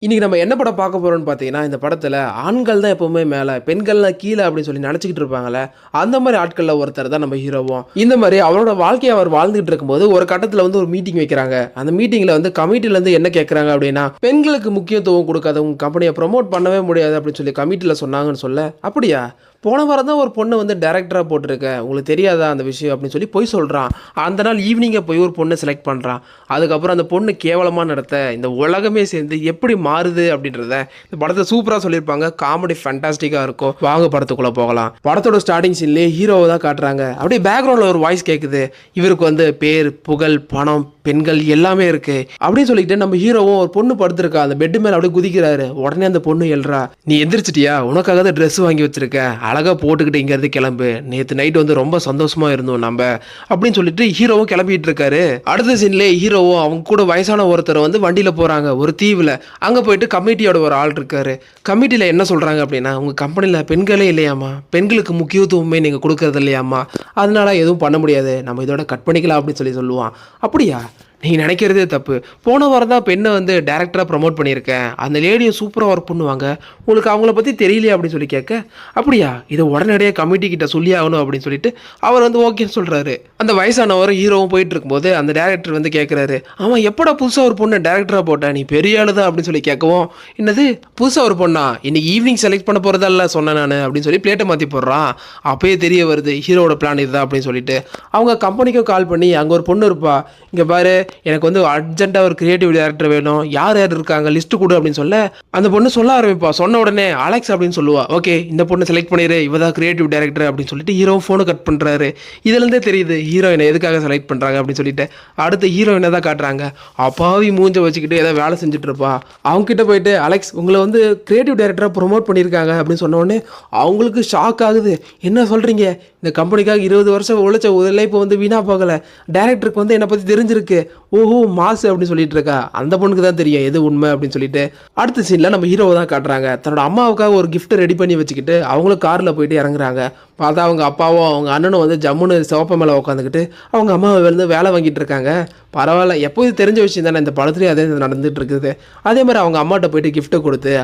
இன்னைக்கு நம்ம என்ன படம் பார்க்க போறோம்னு பார்த்தீங்கன்னா, இந்த படத்துல ஆண்கள் தான் எப்பவுமே மேல, பெண்கள்லாம் கீழ அப்படின்னு சொல்லி நெனச்சுக்கிட்டு இருப்பாங்கல்ல. அந்த மாரி ஆட்கள்ல ஒருத்தர் தான் நம்ம ஹீரோவும். இந்த மாரி அவரோட வாழ்க்கைய அவர் வாழ்ந்துகிட்டு இருக்கும்போது, ஒரு கட்டத்துல வந்து ஒரு மீட்டிங் வைக்கிறாங்க. அந்த மீட்டிங்ல வந்து கமிட்டில இருந்து என்ன கேட்கறாங்க அப்படின்னா, பெண்களுக்கு முக்கியத்துவம் குடுக்காத உங்க கம்பெனிய ப்ரமோட் பண்ணவே முடியாது அப்படின்னு சொல்லி கமிட்டில சொன்னாங்கன்னு சொல்ல, அப்படியா? போன வாரம் தான் ஒரு பொண்ணு வந்து டைரக்டரா போட்டுருக்கேன். உங்களுக்கு தெரியாதா அந்த விஷயம் அப்படின்னு சொல்லி பொய் சொல்றான். அந்த நாள் ஈவினிங்கே போய் ஒரு பொண்ண செலக்ட் பண்றான். அதுக்கப்புறம் அந்த பொண்ணு கேவலமா நடத்த, இந்த உலகமே சேர்ந்து எப்படி மாறுது அப்படின்றத இந்த படத்துல சூப்பரா சொல்லியிருப்பாங்க. காமெடி ஃபேண்டாஸ்டிக்கா இருக்கும். வாங்க படத்துக்குள்ள போகலாம். படத்தோட ஸ்டார்டிங் சீன்லயே ஹீரோவை தான் காட்டுறாங்க. அப்படியே பேக்ரவுண்ட்ல ஒரு வாய்ஸ் கேட்குது. இவருக்கு வந்து பேர், புகழ், பணம், பெண்கள் எல்லாமே இருக்கு அப்படின்னு சொல்லிட்டு நம்ம ஹீரோவும் ஒரு பொண்ணு படுத்திருக்கா. அந்த பெட் மேல அப்படியே குதிக்கிறாரு. உடனே அந்த பொண்ணு எழுறா, நீ எந்திரிச்சிட்டியா? உனக்காக தான் ட்ரெஸ் வாங்கி வச்சிருக்கேன், அழகா போட்டுக்கிட்டு இங்க இருந்து கிளம்பு. நேத்து நைட் வந்து ரொம்ப சந்தோஷமா இருந்தோம் நம்ம அப்படின்னு சொல்லிட்டு ஹீரோவும் கிளம்பிட்டு இருக்காரு. அடுத்த சீன்ல ஹீரோவும் அவங்க கூட வயசான ஒருத்தர் வந்து வண்டியில போறாங்க ஒரு தீவுல. அங்க போயிட்டு கமிட்டியோட ஒரு ஆள் இருக்காரு. கமிட்டியில என்ன சொல்றாங்க அப்படின்னா, உங்க கம்பெனில பெண்களே இல்லையாமா, பெண்களுக்கு முக்கியத்துவமே நீங்க கொடுக்கறது இல்லையாமா, அதனால எதுவும் பண்ண முடியாது, நம்ம இதோட கட் பண்ணிக்கலாம் அப்படின்னு சொல்லி சொல்லுவான். அப்படியா? நீ நினைக்கிறதே தப்பு. போன வாரம் தான் பெண்ணை வந்து டேரக்டராக ப்ரமோட் பண்ணியிருக்கேன். அந்த லேடியை சூப்பராக ஒர்க் பண்ணுவாங்க. உங்களுக்கு அவங்கள பற்றி தெரியலையா அப்படின்னு சொல்லி கேட்க, அப்படியா, இதை உடனடியாக கமிட்டி கிட்ட சொல்லி ஆகணும் அப்படின்னு சொல்லிட்டு அவர் வந்து ஓகேன்னு சொல்கிறாரு. அந்த வயசானவர் ஹீரோவும் போயிட்டு இருக்கும்போது அந்த டேரக்டர் வந்து கேட்குறாரு, ஆமாம் எப்படா புதுசாக ஒரு பொண்ணு டேரக்டராக போட்டேன், நீ பெரிய ஆளு தான் அப்படின்னு சொல்லி கேட்கவும், என்னது புதுசாக ஒரு பொண்ணா, இன்னைக்கு ஈவினிங் செலக்ட் பண்ண போகிறதல்ல சொன்னேன் நான் அப்படின்னு சொல்லி பிளேட்டை மாற்றி போடுறான். அப்பயே தெரிய வருது ஹீரோட பிளான் இதுதான் அப்படின்னு சொல்லிட்டு அவங்க கம்பெனிக்கும் கால் பண்ணி, அங்கே ஒரு பொண்ணு இருப்பா, இங்கே பாரு எனக்கு வந்து அர்ஜென்ட்டாக ஒரு கிரியேட்டிவ் டேரக்டர் வேணும், யார் யார் இருக்காங்க லிஸ்ட்டு கொடு அப்படின்னு சொல்ல, அந்த பொண்ணு சொல்ல ஆரம்பிப்பா. சொன்ன உடனே அலெக்ஸ் அப்படின்னு சொல்லுவா. ஓகே இந்த பொண்ணு செலக்ட் பண்ணிடு, இவ தான் கிரியேட்டிவ் டேரக்டர் அப்படின்னு சொல்லிட்டு ஹீரோ ஃபோனை கட் பண்ணுறாரு. இதுலேருந்தே தெரியுது ஹீரோயினை எதுக்காக செலக்ட் பண்ணுறாங்க அப்படின்னு சொல்லிட்டு. அடுத்து ஹீரோயினை தான் காட்டுறாங்க. அப்பாவி மூஞ்ச வச்சுக்கிட்டு ஏதோ வேலை செஞ்சுட்டு இருப்பா. அவங்க கிட்ட போயிட்டு, அலெக்ஸ் உங்களை வந்து கிரியேட்டிவ் டேரக்டராக ப்ரொமோட் பண்ணியிருக்காங்க அப்படின்னு சொன்ன உடனே அவங்களுக்கு ஷாக் ஆகுது. என்ன சொல்கிறீங்க, இந்த கம்பெனிக்காக 20 வருஷம் உழைச்ச உழைப்பு வந்து வீணாக போகலை, டேரக்டருக்கு வந்து என்னை பற்றி தெரிஞ்சிருக்கு, ஓஹோ மாசு அப்படின்னு சொல்லிட்டு இருக்கா. அந்த பொண்ணுக்கு தான் தெரியும் எது உண்மை அப்படின்னு சொல்லிட்டு. அடுத்த சீனில் நம்ம ஹீரோவை தான் காட்டுறாங்க. தன்னோட அம்மாவுக்காக ஒரு கிஃப்ட் ரெடி பண்ணி வச்சுக்கிட்டு அவங்களும் காரில் போயிட்டு இறங்குறாங்க. பார்த்தா அவங்க அப்பாவும் அவங்க அண்ணனும் வந்து ஜம்முன்னு சிவப்ப மேலே உட்காந்துக்கிட்டு அவங்க அம்மாவை வந்து வேலை வாங்கிட்டு இருக்காங்க. பரவாயில்ல, எப்போது தெரிஞ்ச விஷயம் தானே, இந்த படத்துலேயும் அதே நடந்துட்டு இருக்குது. அதே மாதிரி அவங்க அம்மாட்ட போயிட்டு கிஃப்ட்டை கொடுத்து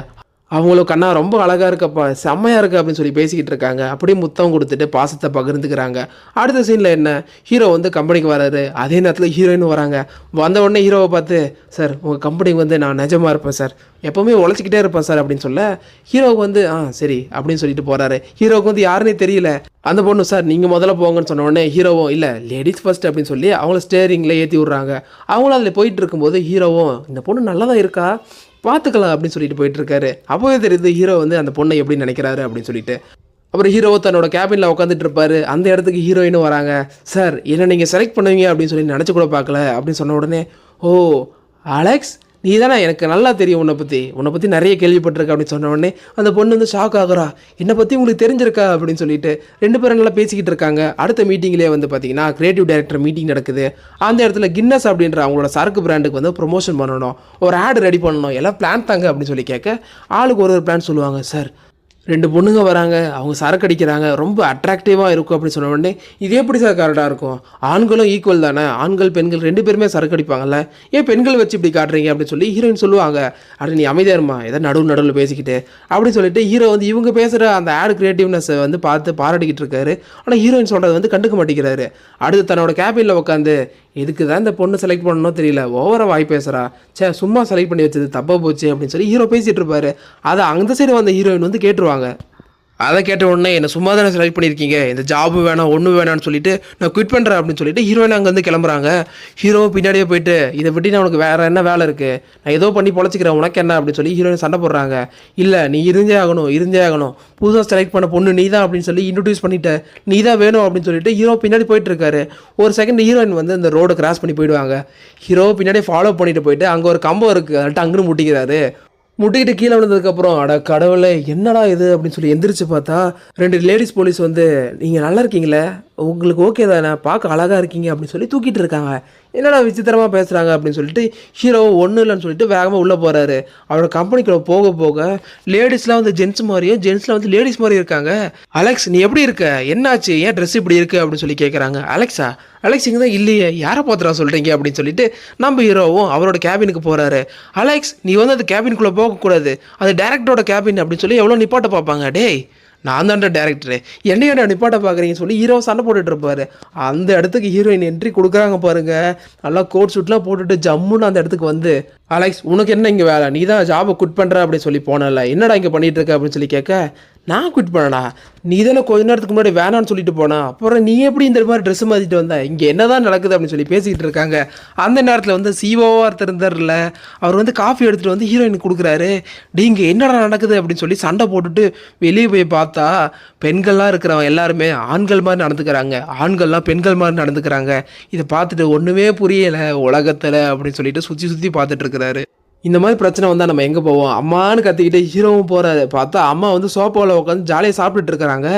அவங்களும், கண்ணா ரொம்ப அழகாக இருக்கப்பா, செம்மையாக இருக்குது அப்படின்னு சொல்லி பேசிக்கிட்டு இருக்காங்க. அப்படியே முத்தம் கொடுத்துட்டு பாசத்தை பகிர்ந்துக்கிறாங்க. அடுத்த சீனில் என்ன, ஹீரோ வந்து கம்பெனிக்கு வராரு. அதே நேரத்தில் ஹீரோயின் வராங்க. வந்த உடனே ஹீரோவை பார்த்து, சார் உங்கள் கம்பெனிக்கு வந்து நான் நிஜமாக இருப்பேன் சார், எப்போவுமே உழைச்சிக்கிட்டே இருப்பேன் சார் அப்படின்னு சொல்ல, ஹீரோவுக்கு வந்து சரி அப்படின்னு சொல்லிட்டு போகிறாரு. ஹீரோவுக்கு வந்து யாருன்னே தெரியல. அந்த பொண்ணு, சார் நீங்கள் முதல்ல போங்கன்னு சொன்ன உடனே ஹீரோவும் இல்லை லேடிஸ் ஃபர்ஸ்ட் அப்படின்னு சொல்லி அவங்கள ஸ்டேரிங்கில் ஏற்றி விட்றாங்க. அவங்களும் அதில் போயிட்டு இருக்கும்போது ஹீரோவும், இந்த பொண்ணு நல்லா தான் இருக்கா, பார்த்துக்கலாம் அப்படின்னு சொல்லிட்டு போயிட்டு இருக்காரு. அப்போவே தெரியுது ஹீரோ வந்து அந்த பொண்ணை எப்படி நினைக்கிறாரு அப்படின்னு சொல்லிட்டு. அப்புறம் ஹீரோ தன்னோட கேபினில் உட்காந்துட்டு இருப்பாரு. அந்த இடத்துக்கு ஹீரோயினும் வராங்க. சார் என்ன நீங்கள் செலக்ட் பண்ணுவீங்க அப்படின்னு சொல்லி நினச்சி கூட பார்க்கல அப்படின்னு சொன்ன உடனே, ஓ அலெக்ஸ் நீ தானே, எனக்கு நல்லா தெரியும் உன்னை பற்றி நிறைய கேள்விப்பட்டிருக்க அப்படின்னு சொன்ன உடனே அந்த பொண்ணு வந்து ஷாக் ஆகுறா. என்னை பற்றி உங்களுக்கு தெரிஞ்சிருக்கா அப்படின்னு சொல்லிட்டு ரெண்டு பேரும் நல்லா பேசிக்கிட்டு இருக்காங்க. அடுத்த மீட்டிங்லேயே வந்து பார்த்தீங்கன்னா கிரியேட்டிவ் டைரக்டர் மீட்டிங் நடக்குது. அந்த இடத்துல கின்னஸ் அப்படின்ற அவங்களோட சரக்கு பிராண்டுக்கு வந்து ப்ரொமோஷன் பண்ணணும், ஒரு ஆட் ரெடி பண்ணணும், எல்லாம் பிளான் தாங்க அப்படின்னு சொல்லி கேட்க ஆளுக்கு ஒரு பிளான் சொல்லுவாங்க. சார் 2 பொண்ணுங்க வராங்க, அவங்க சரக்கு அடிக்கிறாங்க, ரொம்ப அட்ராக்டிவாக இருக்கும் அப்படின்னு சொன்ன உடனே, இது எப்படி சார் கரெக்டாக இருக்கும், ஆண்களும் ஈக்குவல் தானே, ஆண்கள் பெண்கள் 2 பேருமே சரக்கு அடிப்பாங்கல்ல, ஏன் பெண்கள் வச்சு இப்படி காட்டுறீங்க அப்படின்னு சொல்லி ஹீரோயின் சொல்லுவாங்க. அப்படி நீ அமைதியாக இருமா, ஏதோ நடுவில் பேசிக்கிட்டு அப்படின்னு சொல்லிட்டு ஹீரோ வந்து இவங்க பேசுகிற அந்த ஆட் கிரியேட்டிவ்னஸை வந்து பார்த்து பாராட்டிக்கிட்டு இருக்காரு. ஆனால் ஹீரோயின் சொல்கிறது வந்து கண்டுக்க மாட்டேங்கிறாரு. அடுத்து தன்னோட கேபினில் உட்காந்து, எதுக்கு தான் இந்த பொண்ணு செலக்ட் பண்ணணும் தெரியல, ஓவராக வாய் பேசுகிறா, சே சும்மா செலக்ட் பண்ணி வச்சது தப்பாக போச்சு அப்படின்னு சொல்லி ஹீரோ பேசிகிட்டு இருப்பாரு. அதை அந்த சைடு வந்த ஹீரோயின் வந்து கேட்டுருவாங்க. அதை கேட்ட உடனே, என்ன சும்மா தானே செலக்ட் பண்ணியிருக்கீங்க, இந்த ஜாபு வேணாம் ஒன்றும் வேணான்னு சொல்லிட்டு நான் குவிட் பண்ணுறேன் அப்படின்னு சொல்லிட்டு ஹீரோயின் அங்கேருந்து கிளம்புறாங்க. ஹீரோ பின்னாடியே போயிட்டு, இதை விட்டு நான் உனக்கு வேறு என்ன வேலை இருக்குது, நான் ஏதோ பண்ணி பொழைச்சிக்கிறேன், உனக்கு என்ன அப்படின்னு சொல்லி ஹீரோயின் சண்டை போடுறாங்க. இல்லை நீ இருந்தே ஆகணும், புதுசாக செலக்ட் பண்ண பொண்ணு நீ தான் அப்படின்னு சொல்லி இன்ட்ரடியூஸ் பண்ணிட்ட, நீ தான் வேணும் அப்படின்னு சொல்லிட்டு ஹீரோ பின்னாடி போயிட்டு இருக்காரு. ஒரு செகண்ட் ஹீரோயின் வந்து இந்த ரோடை கிராஸ் பண்ணி போயிடுவாங்க. ஹீரோ பின்னாடி ஃபாலோ பண்ணிட்டு போயிட்டு அங்கே ஒரு கம்பம் இருக்குது, அதன்ட்டு அங்கேன்னு முட்டிக்கிறாரு. முட்டிக்கிட்டு கீழே விழுந்ததுக்கப்புறம், அட கடவுளே என்னடா இது அப்படின்னு சொல்லி எந்திரிச்சு பார்த்தா 2 லேடிஸ் போலீஸ் வந்து, நீங்கள் நல்லா இருக்கீங்களே, உங்களுக்கு ஓகே தானே, பார்க்க அழகாக இருக்கீங்க அப்படின்னு சொல்லி தூக்கிட்டு இருக்காங்க. என்னடா விசித்திரமாக பேசுகிறாங்க அப்படின்னு சொல்லிட்டு ஹீரோவும் ஒன்றும் இல்லைன்னு சொல்லிட்டு வேகமாக உள்ளே போகிறாரு. அவரோட கம்பெனிக்குள்ள போக போக லேடிஸ்லாம் வந்து ஜென்ஸ் மாதிரியும் ஜென்ஸ்லாம் வந்து லேடிஸ் மாதிரி இருக்காங்க. அலெக்ஸ் நீ எப்படி இருக்க, என்னாச்சு, ஏன் ட்ரெஸ் இப்படி இருக்கு அப்படின்னு சொல்லி கேட்குறாங்க. அலெக்ஸ் இங்கே தான் இல்லையே, யாரை பார்த்துடா சொல்கிறீங்க அப்படின்னு சொல்லிட்டு நம்ம ஹீரோவும் அவரோட கேபினுக்கு போகிறாரு. அலெக்ஸ் நீ வந்து அந்த கேபினுக்குள்ளே போகக்கூடாது, அது டேரக்டரோட கேபின் அப்படின்னு சொல்லி எவ்வளோ நிப்பாட்ட பார்ப்பாங்க. டேய் நான் தான்டா டேரக்டரு, என்னையோட நிப்பாட்ட பார்க்குறீங்கன்னு சொல்லி ஹீரோ சண்டை போட்டுட்டு இருப்பாரு. அந்த இடத்துக்கு ஹீரோயின் என்ட்ரி கொடுக்குறாங்க பாருங்க. நல்லா கோட் ஷூட்லாம் போட்டுட்டு ஜம்முன்னு அந்த இடத்துக்கு வந்து, அலெக்ஸ் உனக்கு என்ன இங்கே வேலை, நீ தான் ஜாபை குட் பண்ணுற அப்படின்னு சொல்லி போனல, என்னடா இங்கே பண்ணிட்டு இருக்க அப்படின்னு சொல்லி கேட்க, நான் குவிட் பண்ணடா, நீ தானே கொஞ்ச நேரத்துக்கு முன்னாடி வேணான்னு சொல்லிட்டு போனா, அப்புறம் நீ எப்படி இந்த மாதிரி ட்ரெஸ் மாற்றிட்டு வந்த, இங்கே என்னதான் நடக்குது அப்படின்னு சொல்லி பேசிக்கிட்டு இருக்காங்க. அந்த நேரத்தில் வந்து சிஓவா ஒருத்தர் இருந்தார்ல, அவர் வந்து காஃபி எடுத்துகிட்டு வந்து ஹீரோயினுக்கு கொடுக்குறாரு. இங்கே என்னடா நடக்குது அப்படின்னு சொல்லி சண்டை போட்டுட்டு வெளியே போய் பார்த்தா பெண்கள்லாம் இருக்கிறவங்க எல்லாருமே ஆண்கள் மாதிரி நடந்துக்கிறாங்க, ஆண்கள்லாம் பெண்கள் மாதிரி நடந்துக்கிறாங்க. இதை பார்த்துட்டு ஒன்றுமே புரியலை உலகத்தில் அப்படின்னு சொல்லிட்டு சுற்றி சுற்றி பார்த்துட்டு இருக்கிறாரு. இந்த மாதிரி பிரச்சனை வந்தால் நம்ம எங்கே போவோம், அம்மான்னு கத்திக்கிட்டு ஹீரோவும் போகிறாரு. பார்த்தா அம்மா வந்து சோஃபாவில் உட்காந்து ஜாலியாக சாப்பிட்டுட்டு இருக்கிறாங்க.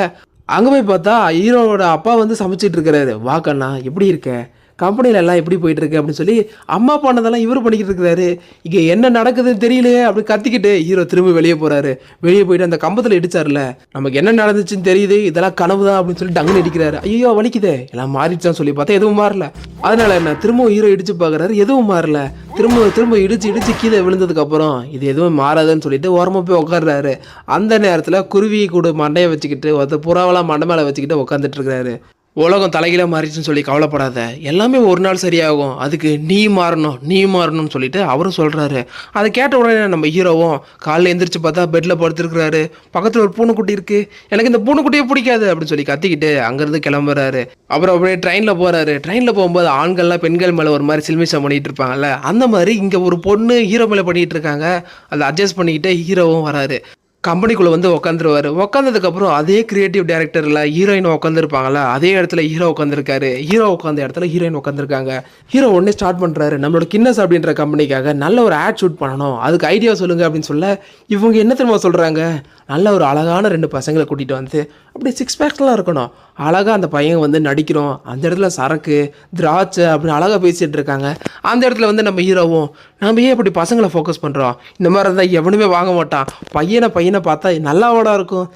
அங்கே போய் பார்த்தா ஹீரோவோட அப்பா வந்து சமைச்சிட்டு இருக்கிறாரு. வாக்கண்ணா எப்படி இருக்க, கம்பெனியில் எல்லாம் எப்படி போயிட்டு இருக்கு அப்படின்னு சொல்லி அம்மா பண்ணதெல்லாம் இவர் பண்ணிக்கிட்டு இருக்கிறாரு. இங்கே என்ன நடக்குதுன்னு தெரியலையே அப்படின்னு கத்திக்கிட்டு ஹீரோ திரும்ப வெளியே போகிறாரு. வெளியே போயிட்டு அந்த கம்பத்தில் இடிச்சார்ல, நமக்கு என்ன நடந்துச்சுன்னு தெரியுது, இதெல்லாம் கனவு தான் அப்படின்னு சொல்லி டங்குன்னு இடிக்கிறாரு. ஐயோ வலிக்குதே, எல்லாம் மாறிடுச்சான்னு சொல்லி பார்த்தா எதுவும் மாறல. அதனால என்ன திரும்பவும் ஹீரோ இடிச்சு பார்க்குறாரு, எதுவும் மாறல. திரும்ப இடிச்சு கீழே விழுந்ததுக்கு அப்புறம் இது எதுவும் மாறாதுன்னு சொல்லிட்டு ஓரமாக போய் உட்காடுறாரு. அந்த நேரத்தில் குருவி கூட மண்டையை வச்சுக்கிட்டு ஒருத்தர் புறாவெல்லாம் மண்டை மேலே வச்சுக்கிட்டு உட்காந்துட்டு இருக்கிறாரு. உலகம் தலைகீழாக மாறிச்சுன்னு சொல்லி கவலைப்படாத, எல்லாமே ஒரு நாள் சரியாகும், அதுக்கு நீ மாறணும்னு சொல்லிட்டு அவரும் சொல்கிறாரு. அதை கேட்ட உடனே நம்ம ஹீரோவும் காலையில் எந்திரிச்சு பார்த்தா பெட்டில் படுத்துருக்கிறாரு. பக்கத்தில் ஒரு பூனைக்குட்டி இருக்குது, எனக்கு இந்த பூனைக்குட்டியே பிடிக்காது அப்படின்னு சொல்லி கத்திக்கிட்டு அங்கேருந்து கிளம்புறாரு. அப்புறம் அப்படியே ட்ரெயினில் போகிறாரு. ட்ரெயினில் போகும்போது ஆண்கள்லாம் பெண்கள் மேலே ஒரு மாதிரி சில்மிஷம் பண்ணிகிட்டு இருப்பாங்கல்ல, அந்த மாதிரி இங்கே ஒரு பொண்ணு ஹீரோ மேலே பண்ணிகிட்டு இருக்காங்க. அதை அட்ஜஸ்ட் பண்ணிக்கிட்டு ஹீரோவும் வராரு. கம்பெனிக்குள்ளே வந்து உட்காந்துருவார். உட்காந்ததுக்கப்புறம் அதே கிரியேட்டிவ் டைரக்டரில் ஹீரோயின் உட்காந்துருப்பாங்களா, அதே இடத்துல ஹீரோ உட்காந்துருக்காரு. ஹீரோ உட்காந்த இடத்துல ஹீரோயின் உட்காந்துருக்காங்க. ஹீரோ உடனே ஸ்டார்ட் பண்ணுறாரு, நம்மளோட கின்னஸ் அப்படின்ற கம்பெனிக்காக நல்ல ஒரு ஆட் ஷூட் பண்ணணும், அதுக்கு ஐடியா சொல்லுங்கள் அப்படின்னு சொல்ல, இவங்க என்ன தெரியுமா சொல்கிறாங்க, நல்ல ஒரு அழகான 2 பசங்களை கூட்டிகிட்டு வந்து அப்படி 6 பேக்ஸ்லாம் இருக்கணும், அழகாக அந்த பையன் வந்து நடிக்கிறோம், அந்த இடத்துல சரக்கு திராட்சை அப்படின்னு அழகாக பேசிகிட்டு இருக்காங்க. அந்த இடத்துல வந்து நம்ம ஹீரோவும், நம்ம ஏன் இப்படி பசங்களை ஃபோக்கஸ் பண்ணுறோம், இந்த மாதிரி இருந்தால் எவனுமே வாங்க மாட்டான், பையனை பார்த்தா நல்லாவோட இருக்கும்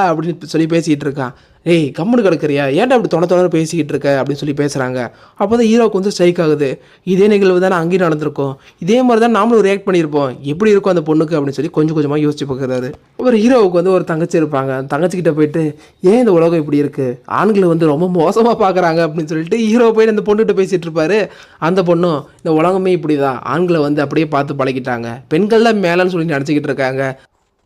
அப்படின்னு சொல்லி பேசிகிட்டு இருக்கான். ஏய் கம்முன்னு கிடக்குறியா, ஏன்டா அப்படி தொண பேசிக்கிட்டு இருக்க அப்படின்னு சொல்லி பேசுகிறாங்க. அப்போ தான் ஹீரோவுக்கு வந்து ஸ்ட்ரைக் ஆகுது, இதே நிகழ்வு தானே அங்கேயும் நடந்திருக்கும், இதே மாதிரி தான் நாமளும் ரியாக்ட் பண்ணியிருப்போம், எப்படி இருக்கும் அந்த பொண்ணுக்கு அப்படின்னு சொல்லி கொஞ்சம் கொஞ்சமாக யோசிச்சு பார்க்குறாரு. ஒரு ஹீரோவுக்கு வந்து ஒரு தங்கச்சி இருப்பாங்க. தங்கச்சிக்கிட்ட போயிட்டு ஏன் இந்த உலகம் இப்படி இருக்குது, ஆண்களை வந்து ரொம்ப மோசமாக பார்க்குறாங்க அப்படின்னு சொல்லிட்டு ஹீரோ போயிட்டு அந்த பொண்ணுகிட்ட பேசிகிட்டு இருப்பாரு. அந்த பொண்ணும் இந்த உலகமே இப்படி தான், ஆண்களை வந்து அப்படியே பார்த்து பழகிட்டாங்க, பெண்கள்லாம் மேலேன்னு சொல்லி நினச்சிக்கிட்டு இருக்காங்க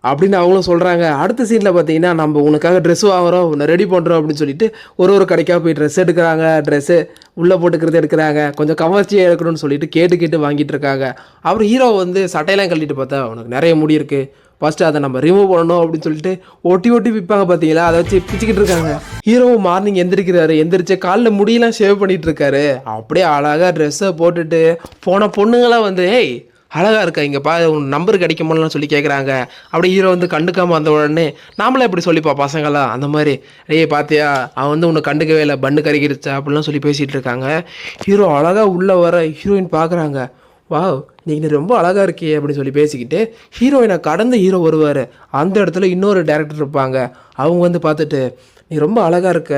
அப்படின்னு அவங்களும் சொல்கிறாங்க. அடுத்த சீனில் பார்த்தீங்கன்னா, நம்ம உனக்காக ட்ரெஸ் வாங்குகிறோம், உன்னை ரெடி பண்ணுறோம் அப்படின்னு சொல்லிட்டு ஒரு கடைக்காக போய் ட்ரெஸ் எடுக்கிறாங்க. ட்ரெஸ்ஸு உள்ளே போட்டுக்கிறது எடுக்கிறாங்க, கொஞ்சம் கவர்ச்சியாக எடுக்கணும்னு சொல்லிட்டு கேட்டு வாங்கிட்டு இருக்காங்க. அப்புறம் ஹீரோ வந்து சட்டையெல்லாம் கழட்டிட்டு பார்த்தா, உனக்கு நிறைய முடி இருக்குது, ஃபஸ்ட்டு அதை நம்ம ரிமூவ் பண்ணணும் அப்படின்னு சொல்லிட்டு ஒட்டி விற்பாங்க பார்த்தீங்களா, அதை வச்சு பிச்சுக்கிட்டு இருக்காங்க. ஹீரோவும் மார்னிங் எந்திரிச்சு காலில் முடியெல்லாம் ஷேவ் பண்ணிகிட்டு இருக்காரு. அப்படியே அழகாக ட்ரெஸ்ஸை போட்டுட்டு போன பொண்ணுங்களாம் வந்து, ஏய் அழகாக இருக்கா, இங்கே உன் நம்பர் கிடைக்குமான்னு சொல்லி கேட்குறாங்க. அப்படியே ஹீரோ வந்து கண்டுக்காமல் வந்த உடனே நாமளே எப்படி சொல்லிப்பா பசங்களாம் அந்த மாதிரி, ஏய் பார்த்தியா அவன் வந்து உன்னை கண்டுக்கவே இல்லை, பண்ணு கறிக்கிடுச்சா அப்படிலாம் சொல்லி பேசிகிட்டு இருக்காங்க. ஹீரோ அழகாக உள்ளே வர ஹீரோயின் பார்க்குறாங்க. வாவ் நீ ரொம்ப அழகாக இருக்கே அப்படின்னு சொல்லி பேசிக்கிட்டு ஹீரோயினை கடந்து ஹீரோ வருவார். அந்த இடத்துல இன்னொரு டேரக்டர் இருப்பாங்க. அவங்க வந்து பார்த்துட்டு, நீ ரொம்ப அழகாக இருக்க,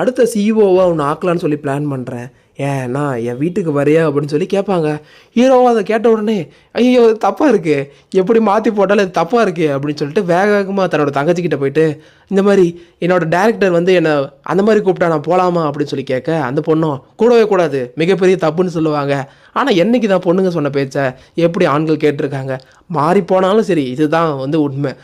அடுத்த சிஇஓவாக உன்னை ஆக்கலான்னு சொல்லி பிளான் பண்ணுறேன், ஏன்னா என் வீட்டுக்கு வரையா அப்படின்னு சொல்லி கேட்பாங்க. ஹீரோவும் அதை கேட்ட உடனே, ஐயோ தப்பாக இருக்குது, எப்படி மாற்றி போட்டாலும் இது தப்பாக இருக்குது அப்படின்னு சொல்லிட்டு வேகமாக தன்னோட தங்கச்சிக்கிட்ட போயிட்டு, இந்த மாதிரி என்னோட டேரக்டர் வந்து என்னை அந்த மாதிரி கூப்பிட்டா நான் போகலாமா அப்படின்னு சொல்லி கேட்க, அந்த பொண்ணும் கூடவே கூடாது, மிகப்பெரிய தப்புன்னு சொல்லுவாங்க. ஆனால் என்றைக்கு தான் பொண்ணுங்க சொன்ன பேச்சை எப்படி ஆண்கள் கேட்டிருக்காங்க, மாறி போனாலும் சரி இதுதான் வந்து உண்மை.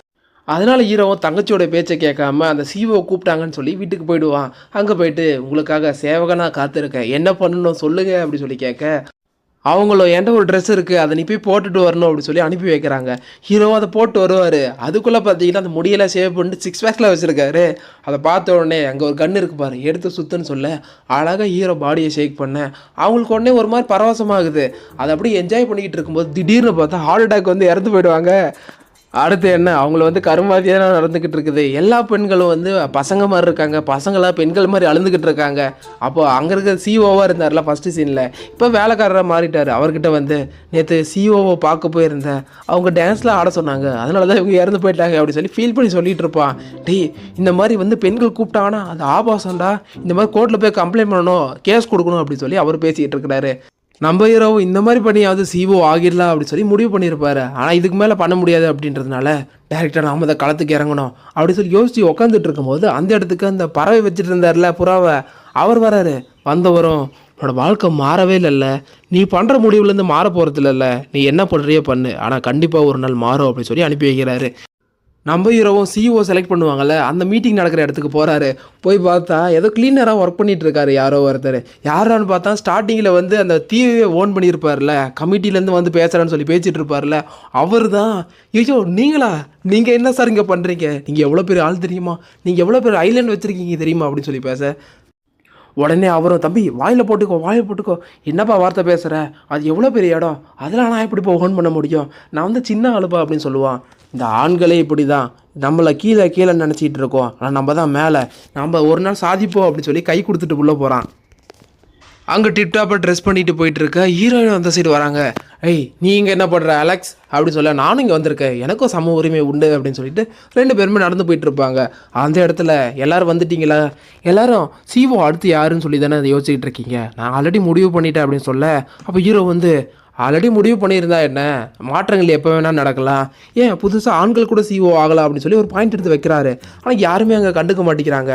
அதனால் ஹீரோவும் தங்கச்சியோட பேச்சை கேட்காம அந்த சிஓ கூப்பிட்டாங்கன்னு சொல்லி வீட்டுக்கு போயிடுவான். அங்கே போயிட்டு, உங்களுக்காக சேவகனாக காத்திருக்கேன், என்ன பண்ணணும் சொல்லுங்க அப்படி சொல்லி கேட்க, அவங்களும் என்கிட்ட ஒரு ட்ரெஸ் இருக்குது, அதை நீ போய் போட்டுட்டு வரணும் அப்படின்னு சொல்லி அனுப்பி வைக்கிறாங்க. ஹீரோவும் அதை போட்டு வருவார். அதுக்குள்ளே பார்த்தீங்கன்னா அந்த முடியெல்லாம் சேவ் பண்ணிட்டு 6 பேக்ஸில் வச்சுருக்காரு. அதை பார்த்த உடனே அங்கே ஒரு கன்று இருக்கு பாரு, எடுத்து சுற்றுன்னு சொல்ல அழகாக ஹீரோ பாடியை ஷேக் பண்ண அவங்களுக்கு உடனே ஒரு மாதிரி பரவசமாகுது. அதை அப்படியே என்ஜாய் பண்ணிக்கிட்டு இருக்கும்போது திடீர்னு பார்த்தா ஹார்ட் அட்டாக் வந்து இறந்து போயிடுவாங்க. அடுத்து என்ன அவங்கள வந்து கருமாதியாக நடந்துக்கிட்டு இருக்குது. எல்லா பெண்களும் வந்து பசங்க மாதிரி இருக்காங்க, பசங்களாம் பெண்கள் மாதிரி அழுந்துக்கிட்டு இருக்காங்க. அப்போ அங்கே இருக்க சிஓவாக இருந்தார்ல ஃபஸ்ட்டு சீனில், இப்போ வேலைக்காரராக மாறிட்டார். அவர்கிட்ட வந்து நேற்று சிஓவை பார்க்க போயிருந்தேன், அவங்க டான்ஸில் ஆட சொன்னாங்க, அதனால தான் இவங்க இறந்து போயிட்டாங்க அப்படி சொல்லி ஃபீல் பண்ணி சொல்லிட்டு இருப்பான். டேய், இந்த மாதிரி வந்து பெண்கள் கூப்பிட்டாங்கன்னா அது ஆபாசம்டா, இந்த மாதிரி கோர்ட்டில் போய் கம்ப்ளைண்ட் பண்ணணும், கேஸ் கொடுக்கணும் அப்படின்னு சொல்லி அவர் பேசிக்கிட்டு இருக்கிறாரு. நம்ம ஹீரோ இந்த மாதிரி பண்ணியாவது சிஓ ஆகிடலாம் அப்படின்னு சொல்லி முடிவு பண்ணியிருப்பாரு. ஆனால் இதுக்கு மேலே பண்ண முடியாது அப்படின்றதுனால டேரக்டர் நாம அதை களத்துக்கு இறங்கணும் அப்படி சொல்லி யோசிச்சு உட்காந்துட்டு இருக்கும்போது அந்த இடத்துக்கு அந்த பறவை வச்சுட்டு இருந்தார்ல புறாவை, அவர் வராரு. வந்தவரும் உன்னோட வாழ்க்கை மாறவே இல்லைல்ல, நீ பண்ணுற முடிவுலேருந்து மாற போகிறது இல்லைல்ல, நீ என்ன பண்ணுறியோ பண்ணு, ஆனால் கண்டிப்பாக ஒரு நாள் மாறும் அப்படின்னு சொல்லி அனுப்பி வைக்கிறாரு. நம்ம ஹீரோவும் சிஇஓ செலக்ட் பண்ணுவாங்கல்ல, அந்த மீட்டிங் நடக்கிற இடத்துக்கு போகிறாரு. போய் பார்த்தா ஏதோ கிளீனராக ஒர்க் பண்ணிட்டு இருக்காரு யாரோ ஒருத்தர். யாரான்னு பார்த்தா ஸ்டார்டிங்கில் வந்து அந்த தீவையே ஓன் பண்ணியிருப்பார்ல, கமிட்டிலேருந்து வந்து பேசுகிறான்னு சொல்லி பேசிகிட்டு இருப்பார்ல, அவர் தான். ஐயோ நீங்களா, நீங்கள் என்ன சார் இங்கே பண்ணுறீங்க, நீங்கள் எவ்வளோ பெரிய ஆள் தெரியுமா, நீங்கள் எவ்வளோ பெரிய ஐலேண்ட் வச்சுருக்கீங்க தெரியுமா அப்படின்னு சொல்லி பேச, உடனே அவரும் தம்பி வாயில் போட்டுக்கோ வாயில் போட்டுக்கோ, என்னப்பா வார்த்தை பேசுகிற, அது எவ்வளோ பெரிய இடம், அதெல்லாம் நான் எப்படிப்பா ஓன் பண்ண முடியும், நான் வந்து சின்ன ஆளுப்பா அப்படின்னு சொல்லுவான். இந்த ஆண்களே இப்படி தான், நம்மளை கீழே கீழே நினச்சிக்கிட்டு இருக்கோம், ஆனால் நம்ம தான் மேலே, நம்ம ஒரு நாள் சாதிப்போம் அப்படின்னு சொல்லி கை கொடுத்துட்டு உள்ளே போகிறான். அங்கே டிப்டாப்பாக ட்ரெஸ் பண்ணிட்டு போயிட்டு இருக்க ஹீரோயின் அந்த சைடு வராங்க. ஏய் நீ இங்கே என்ன பண்ணுற அலெக்ஸ் அப்படின்னு சொல்ல, நானும் இங்கே வந்திருக்கேன், எனக்கும் சம உரிமை உண்டு அப்படின்னு சொல்லிட்டு ரெண்டு பேருமே நடந்து போயிட்டு இருப்பாங்க. அந்த இடத்துல எல்லாரும் வந்துட்டீங்களா, எல்லாரும் சிஓ அடுத்து யாருன்னு சொல்லி தானே அதை யோசிச்சுக்கிட்டு இருக்கீங்க, நான் ஆல்ரெடி முடிவு பண்ணிட்டேன் அப்படின்னு சொல்ல, அப்போ ஹீரோ வந்து ஆல்ரெடி முடிவு பண்ணியிருந்தா என்ன, மாற்றங்கள் எப்போ வேணால் நடக்கலாம், ஏன் புதுசாக ஆண்கள் கூட சிஓ ஆகலாம் அப்படின்னு சொல்லி ஒரு பாயிண்ட் எடுத்து வைக்கிறாரு. ஆனால் யாருமே அங்கே கண்டுக்க மாட்டேங்கிறாங்க.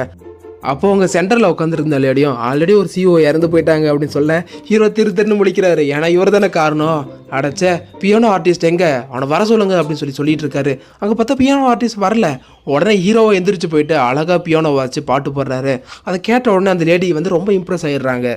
அப்போ அவங்க சென்டரில் உட்காந்துருந்த லேடியும் ஆல்ரெடி ஒரு சிஓ இறந்து போயிட்டாங்க அப்படின்னு சொல்ல ஹீரோ திருன்னு முழிக்கிறாரு. ஏன்னா இவர் தானே காரணம், அடைச்ச பியானோ ஆர்டிஸ்ட் எங்கே, அவனை வர சொல்லுங்க அப்படின்னு சொல்லிட்டு இருக்காரு. அங்கே பார்த்தா பியானோ ஆர்டிஸ்ட் வரல. உடனே ஹீரோவை எந்திரிச்சு போயிட்டு அழகாக பியானோ வச்சு பாட்டு போடுறாரு. அதை கேட்ட உடனே அந்த லேடி வந்து ரொம்ப இம்ப்ரெஸ் ஆகிடுறாங்க.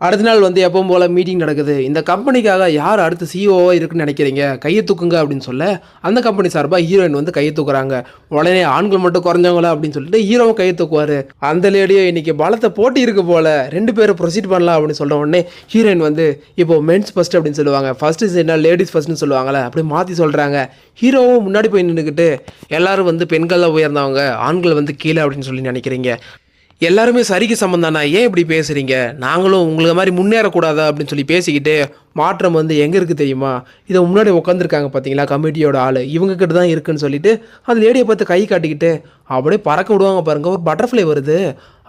அடுத்த நாள் வந்து எப்பவும் போல் மீட்டிங் நடக்குது. இந்த கம்பெனிக்காக யார் அடுத்து சிஓவாக இருக்குன்னு நினைக்கிறீங்க, கையை தூக்குங்க அப்படின்னு சொல்ல அந்த கம்பெனி சார்பாக ஹீரோயின் வந்து கையை தூக்குறாங்க. உடனே ஆண்கள் மட்டும் குறைஞ்சவங்களா அப்படின்னு சொல்லிட்டு ஹீரோவும் கையை தூக்குவார். அந்த லேடியோ இன்னைக்கு பலத்தை போட்டி இருக்கு போல், ரெண்டு பேரும் ப்ரொசீட் பண்ணலாம் அப்படின்னு சொல்ல உடனே ஹீரோயின் வந்து இப்போ மென்ஸ் ஃபர்ஸ்ட் அப்படின்னு சொல்லுவாங்க, ஃபர்ஸ்ட் என்ன லேடிஸ் ஃபர்ஸ்ட்னு சொல்லுவாங்களே அப்படி மாற்றி சொல்கிறாங்க. ஹீரோவும் முன்னாடி போய் நின்றுக்கிட்டு எல்லாரும் வந்து பெண்களில் உயர்ந்தவங்க, ஆண்கள் வந்து கீழே அப்படின்னு சொல்லி நினைக்கிறீங்க, எல்லாருமே சரிக்கு சம்மந்தானா, ஏன் இப்படி பேசுகிறீங்க, நாங்களும் உங்களுக்கு மாதிரி முன்னேறக்கூடாதா அப்படின்னு சொல்லி பேசிக்கிட்டு மாற்றம் வந்து எங்கே இருக்குது தெரியுமா, இதை முன்னாடி உட்காந்துருக்காங்க பார்த்தீங்களா கமிட்டியோட ஆள், இவங்கக்கிட்ட தான் இருக்குன்னு சொல்லிட்டு அந்த லேடியை பார்த்து கை காட்டிக்கிட்டு அப்படியே பறக்க விடுவாங்க பாருங்கள். ஒரு பட்டர்ஃப்ளை வருது,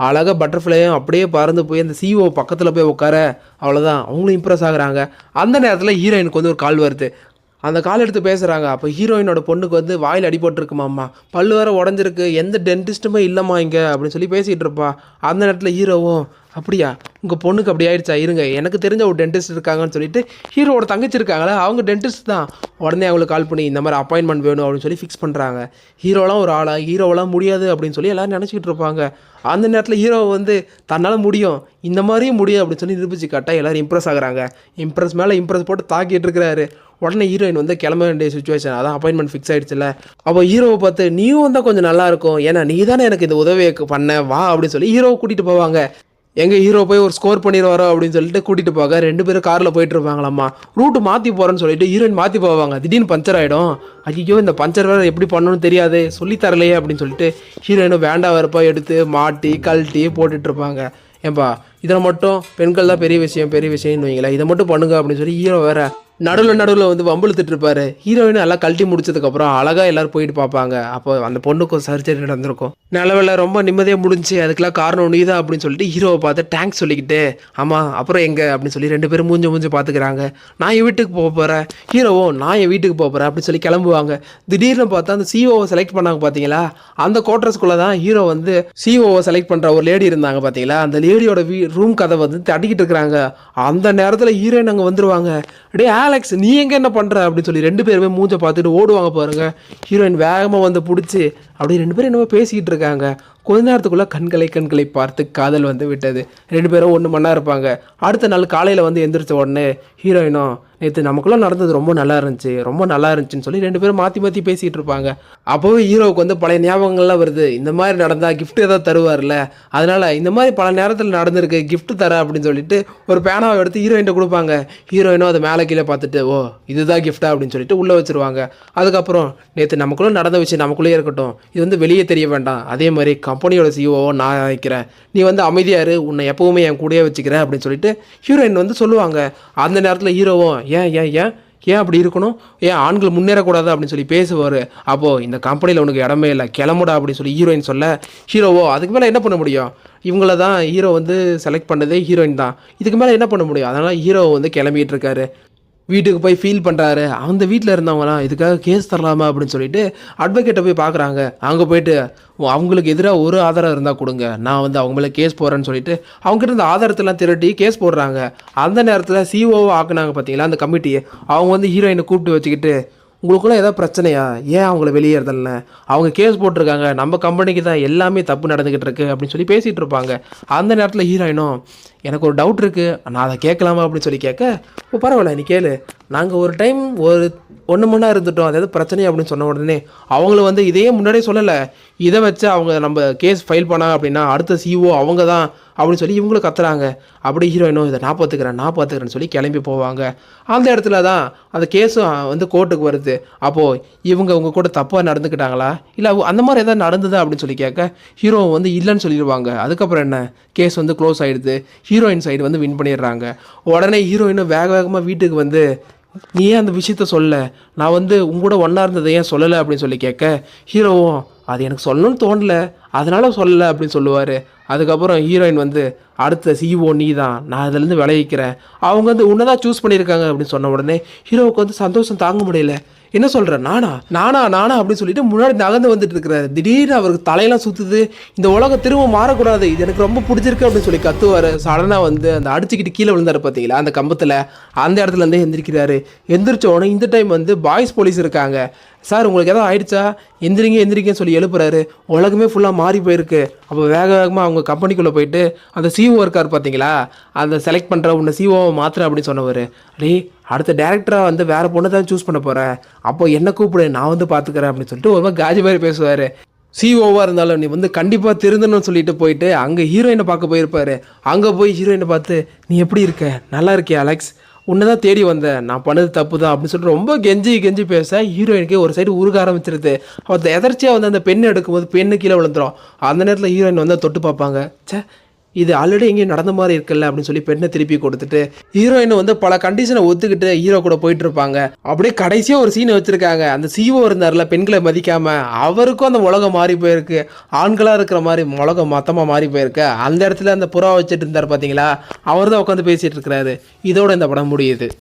அழகாக பட்டர்ஃப்ளையும் அப்படியே பறந்து போய் அந்த சிஓ பக்கத்தில் போய் உட்கார, அவ்வளோதான் அவங்களும் இம்ப்ரெஸ் ஆகுறாங்க. அந்த நேரத்தில் ஹீரோயினுக்கு வந்து ஒரு கால் வருது. அந்த கால் எடுத்து பேசுகிறாங்க. அப்போ ஹீரோயினோட பொண்ணுக்கு வந்து வாயில் அடிபட்டுருக்குமாம்மா, பல்லு வேறு உடஞ்சிருக்கு, எந்த டென்டிஸ்ட்டுமே இல்லைம்மா இங்கே அப்படின்னு சொல்லி பேசிகிட்டு இருப்பா. அந்த நேரத்தில் ஹீரோவும் அப்படியா உங்கள் பொண்ணுக்கு அப்படி ஆயிடுச்சா, இருங்க எனக்கு தெரிஞ்ச ஒரு டென்டிஸ்ட் இருக்காங்கன்னு சொல்லிட்டு ஹீரோவோட தங்கச்சி இருக்காங்களே அவங்க டென்டிஸ்ட் தான். உடனே அவங்களுக்கு கால் பண்ணி இந்த மாதிரி அப்பாயின்மெண்ட் வேணும் அப்படின்னு சொல்லி ஃபிக்ஸ் பண்ணுறாங்க. ஹீரோலாம் ஒரு ஆளா, ஹீரோவெலாம் முடியாது அப்படின்னு சொல்லி எல்லோரும் நினச்சிக்கிட்டு இருப்பாங்க. அந்த நேரத்தில் ஹீரோ வந்து தன்னால் முடியும், இந்த மாதிரியும் முடியும் அப்படின்னு சொல்லி நிரூபிச்சு காட்டா எல்லோரும் இம்ப்ரெஸ் ஆகுறாங்க. இம்ப்ரெஸ் மேலே இம்ப்ரெஸ் போட்டு தாக்கிட்டு இருக்கிறாரு. உடனே ஹீரோயின் வந்து கிளம்ப வேண்டிய சுச்சுவேஷன், அதான் அப்பாயின்மெண்ட் ஃபிக்ஸ் ஆகிடுச்சுல. அப்போ ஹீரோவை பார்த்து நீயும் வந்தால் கொஞ்சம் நல்லாயிருக்கும், ஏன்னா நீ தானே எனக்கு இந்த உதவியை பண்ண வா அப்படின்னு சொல்லி ஹீரோவை கூட்டிகிட்டு போவாங்க. எங்கள் ஹீரோ போய் ஒரு ஸ்கோர் பண்ணிடுவாரோ அப்படின்னு சொல்லிட்டு கூட்டிகிட்டு போக ரெண்டு பேரும் காரில் போயிட்டு இருப்பாங்களாம்மா. ரூட்டு மாற்றி போகிறேன்னு சொல்லிட்டு ஹீரோயின் மாற்றி போவாங்க. திடீர்னு பஞ்சர் ஆகிடும். ஐயோ இந்த பஞ்சர் வேறு எப்படி பண்ணணும்னு தெரியாது, சொல்லித்தரலையே அப்படின்னு சொல்லிட்டு ஹீரோயினும் வேண்டாம் வரப்போ எடுத்து மாட்டி கழட்டி போட்டுட்ருப்பாங்க. ஏன்பா இதில் மட்டும் பெண்கள் தான் பெரிய விஷயம்னு வைங்களேன், இதை மட்டும் பண்ணுங்க அப்படின்னு சொல்லி ஹீரோ வேறு நடுவில் வந்து வம்பிழுத்துட்டு இருப்பாரு. ஹீரோயின் எல்லாம் கழட்டி முடிச்சதுக்கப்புறம் அழகாக எல்லோரும் போயிட்டு பார்ப்பாங்க. அப்போ அந்த பொண்ணுக்கு ஒரு சர்ஜரி நடந்திருக்கும். நிலவில் ரொம்ப நிம்மதியாக முடிஞ்சு, அதுக்கெல்லாம் காரணம் நீ தான் அப்படின்னு சொல்லிட்டு ஹீரோவை பார்த்து தேங்க்ஸ் சொல்லிக்கிட்டு ஆமாம் அப்புறம் எங்கே அப்படின்னு சொல்லி ரெண்டு பேரும் மூஞ்சி பார்த்துக்கிறாங்க. நான் என் வீட்டுக்கு போக போகிறேன், ஹீரோவும் நான் என் வீட்டுக்கு போக போகிறேன் அப்படின்னு சொல்லி கிளம்புவாங்க. திடீர்னு பார்த்தா அந்த சிஓவை செலக்ட் பண்ணாங்க பார்த்தீங்களா, அந்த குவார்டர்ஸ்குள்ளே தான் ஹீரோ வந்து சிஓவை செலக்ட் பண்ணுற ஒரு லேடி இருந்தாங்க பார்த்தீங்களா, அந்த லேடியோட ரூம் கதை வந்து தட்டிக்கிட்டு இருக்கிறாங்க. அந்த நேரத்தில் ஹீரோயின் அங்கே வந்துடுவாங்க. டே அலெக்ஸ் நீ எங்கே என்ன பண்ணுற அப்படின்னு சொல்லி ரெண்டு பேருமே மூஞ்சை பார்த்துட்டு ஓடுவாங்க பாருங்க. ஹீரோயின் வேகமாக வந்து பிடிச்சி அப்படியே ரெண்டு பேரும் என்னவோ பேசிக்கிட்டு இருக்காங்க. கொஞ்ச நேரத்துக்குள்ளே கண்களை பார்த்து காதல் வந்து விட்டது. 2 பேரும் ஒன்று மண்ணா இருப்பாங்க. அடுத்த நாள் காலையில் வந்து எந்திரிச்ச உடனே ஹீரோயினும் நேற்று நமக்குள்ளே நடந்தது ரொம்ப நல்லா இருந்துச்சு, ரொம்ப நல்லா இருந்துச்சுன்னு சொல்லி 2 பேரும் மாற்றி பேசிகிட்டு இருப்பாங்க. அப்போவே ஹீரோவுக்கு வந்து பழைய ஞாபகங்கள்லாம் வருது. இந்த மாதிரி நடந்தால் கிஃப்ட் ஏதாவது தருவார்ல, அதனால் இந்த மாதிரி பல நேரத்தில் நடந்திருக்கு, கிஃப்ட் தரேன் அப்படின்னு சொல்லிட்டு ஒரு பேனாவை எடுத்து ஹீரோயின்ட்ட கொடுப்பாங்க. ஹீரோயினும் அதை மேலே கீழே பார்த்துட்டு ஓ இதுதான் கிஃப்ட்டா அப்படின்னு சொல்லிட்டு உள்ளே வச்சுருவாங்க. அதுக்கப்புறம் நேற்று நமக்குள்ளே நடந்த விஷயம் நமக்குள்ளேயே இருக்கட்டும், இது வந்து வெளியே தெரிய வேண்டாம், அதே மாதிரி கம்பெனியோட சிஓ நான் வைக்கிறேன், நீ வந்து அமைதியாரு, உன்னை எப்பவுமே என் கூடயே வச்சுக்கிறேன் அப்படின்னு சொல்லிட்டு ஹீரோயின் வந்து சொல்லுவாங்க. அந்த நேரத்தில் ஹீரோவும் ஏன் ஏன் ஏன் ஏன் அப்படி இருக்கணும், ஏன் ஆண்கள் முன்னேறக்கூடாது அப்படின்னு சொல்லி பேசுவார். அப்போது இந்த கம்பெனியில் உனக்கு இடமே இல்லை, கிளம்புடா அப்படின்னு சொல்லி ஹீரோயின் சொல்ல ஹீரோவோ அதுக்கு மேலே என்ன பண்ண முடியும், இவங்கள தான் ஹீரோ வந்து செலக்ட் பண்ணதே ஹீரோயின் தான், இதுக்கு மேலே என்ன பண்ண முடியும். அதனால் ஹீரோ வந்து கிளம்பிட்டு இருக்காரு. வீட்டுக்கு போய் ஃபீல் பண்ணுறாரு. அந்த வீட்டில் இருந்தவங்களாம் இதுக்காக கேஸ் தரலாமா அப்படின்னு சொல்லிட்டு அட்வொகேட்டை போய் பார்க்குறாங்க. அங்கே போயிட்டு அவங்களுக்கு எதிராக ஒரு ஆதாரம் இருந்தால் கொடுங்க, நான் வந்து அவங்க மேலே கேஸ் போடுறேன்னு சொல்லிட்டு அவங்ககிட்ட இந்த ஆதாரத்தெல்லாம் திரட்டி கேஸ் போடுறாங்க. அந்த நேரத்தில் சிஓவை ஆக்குனாங்க பார்த்தீங்களா அந்த கமிட்டியை, அவங்க வந்து ஹீரோயினை கூப்பிட்டு வச்சுக்கிட்டு உங்களுக்குள்ள ஏதாவது பிரச்சனையா, ஏன் அவங்கள வெளியேறதில்ல, அவங்க கேஸ் போட்டிருக்காங்க, நம்ம கம்பெனிக்கு தான் எல்லாமே தப்பு நடந்துக்கிட்டு இருக்கு அப்படின்னு சொல்லி பேசிகிட்டு இருப்பாங்க. அந்த நேரத்தில் ஹீரோயினும் எனக்கு ஒரு டவுட் இருக்குது, நான் அதை கேட்கலாமா அப்படின்னு சொல்லி கேட்க ஓ பரவாயில்ல நீ கேளு, நாங்கள் ஒரு டைம் ஒரு 1 மணி நேரம் இருந்துட்டோம், அதாவது பிரச்சனை அப்படின்னு சொன்ன உடனே அவங்கள வந்து இதையே முன்னாடியே சொல்லலை, இதை வச்சு அவங்க நம்ம கேஸ் ஃபைல் பண்ணாங்க அப்படின்னா அடுத்த சிஓ அவங்க தான் அப்படின்னு சொல்லி இவங்களும் கத்துறாங்க. அப்படி ஹீரோயினும் இதை நான் பார்த்துக்கிறேன்னு சொல்லி கிளம்பி போவாங்க. அந்த இடத்துல தான் அந்த கேஸும் வந்து கோர்ட்டுக்கு வருது. அப்போது இவங்க உங்கள் கூட தப்பாக நடந்துக்கிட்டாங்களா, இல்லை அந்த மாதிரி எதாவது நடந்ததா அப்படின்னு சொல்லி கேட்க ஹீரோ வந்து இல்லைன்னு சொல்லிடுவாங்க. அதுக்கப்புறம் என்ன, கேஸ் வந்து க்ளோஸ் ஆகிடுது. ஹீரோயின் சைடு வந்து வின் பண்ணிடுறாங்க. உடனே ஹீரோயினும் வேகமாக வீட்டுக்கு வந்து நீ ஏன் அந்த விஷயத்த சொல்ல, நான் வந்து உங்கூட ஒன்றா இருந்ததை ஏன் சொல்லலை அப்படின்னு சொல்லி கேட்க ஹீரோவும் அது எனக்கு சொல்லணும்னு தோணலை அதனால சொல்லலை அப்படின்னு சொல்லுவார். அதுக்கப்புறம் ஹீரோயின் வந்து அடுத்த சிஓ நீ தான், நான் அதிலேருந்து விளைவிக்கிறேன், அவங்க வந்து உன்னை தான் சூஸ் பண்ணியிருக்காங்க அப்படின்னு சொன்ன உடனே ஹீரோவுக்கு வந்து சந்தோஷம் தாங்க முடியல. என்ன சொல்கிறேன், நானா அப்படின்னு சொல்லிட்டு முன்னாடி நகர்ந்து வந்துட்டு இருக்கிறாரு. திடீர்னு அவருக்கு தலையெல்லாம் சுற்றுது, இந்த உலகம் திரும்ப மாறக்கூடாது, இது எனக்கு ரொம்ப பிடிச்சிருக்கு அப்படின்னு சொல்லி கத்துவார். சடனாக வந்து அந்த அடிச்சுக்கிட்டு கீழே விழுந்தாரு பார்த்தீங்களா அந்த கம்பத்தில், அந்த இடத்துல இருந்தே எந்திரிக்கிறாரு. எந்திரிச்ச உடனே இந்த டைம் வந்து பாய்ஸ் போலீஸ் இருக்காங்க. சார் உங்களுக்கு எதாவது ஆயிடுச்சா, எந்திரிங்கன்னு சொல்லி எழுப்புறாரு. உலகமே ஃபுல்லாக மாறி போயிருக்கு. அப்போ வேகமாக அவங்க கம்பெனிக்குள்ளே போயிட்டு அந்த சிஓ இருக்கார் பார்த்தீங்களா, அந்த செலக்ட் பண்ணுற உன்னை சிஓவை மாத்திர அப்படின்னு சொன்னவர், அடே அடுத்த டேரக்டராக வந்து வேறு பொண்ணை தான் சூஸ் பண்ண போகிறேன், அப்போ என்ன கூப்பிடு நான் வந்து பார்த்துக்கிறேன் அப்படின்னு சொல்லிட்டு ஒரு மாதிரி காஜி மாதிரி பேசுவார். சிஓவாக இருந்தாலும் நீ வந்து கண்டிப்பாக திருந்தணும்னு சொல்லிட்டு போயிட்டு அங்கே ஹீரோயினை பார்க்க போயிருப்பார். அங்கே போய் ஹீரோயினை பார்த்து நீ எப்படி இருக்க, நல்லா இருக்கியா அலெக்ஸ், உன்னை தான் தேடி வந்தேன், நான் பண்ணது தப்பு தான் அப்படின்னு சொல்லிட்டு ரொம்ப கெஞ்சி பேச ஹீரோயினுக்கு ஒரு சைடு உருக ஆரம்பிச்சிருது. அவள் எதர்ச்சியாக வந்து அந்த பெண்ணை எடுக்கும்போது பெண்ணு கீழே விழுந்துடும். அந்த நேரத்தில் ஹீரோயின் வந்து தொட்டு பார்ப்பாங்க, இது ஆல்ரெடி எங்கேயும் நடந்த மாதிரி இருக்குல்ல அப்படின்னு சொல்லி பெண்ணை திருப்பி கொடுத்துட்டு ஹீரோயின் வந்து பல கண்டிஷனை ஒத்துக்கிட்டு ஹீரோ கூட போயிட்டு இருப்பாங்க. அப்படியே கடைசியாக ஒரு சீனை வச்சிருக்காங்க. அந்த சிஓ இருந்தார்ல, பெண்களை மதிக்காம அவருக்கும் அந்த உலகம் மாறி போயிருக்கு, ஆண்களாக இருக்கிற மாதிரி உலகம் மொத்தமாக மாறி போயிருக்கு. அந்த இடத்துல அந்த புறா வச்சுட்டு இருந்தார் பார்த்தீங்களா, அவர் தான் உட்காந்து பேசிட்டு இருக்கிறாரு. இதோட இந்த படம் முடியுது.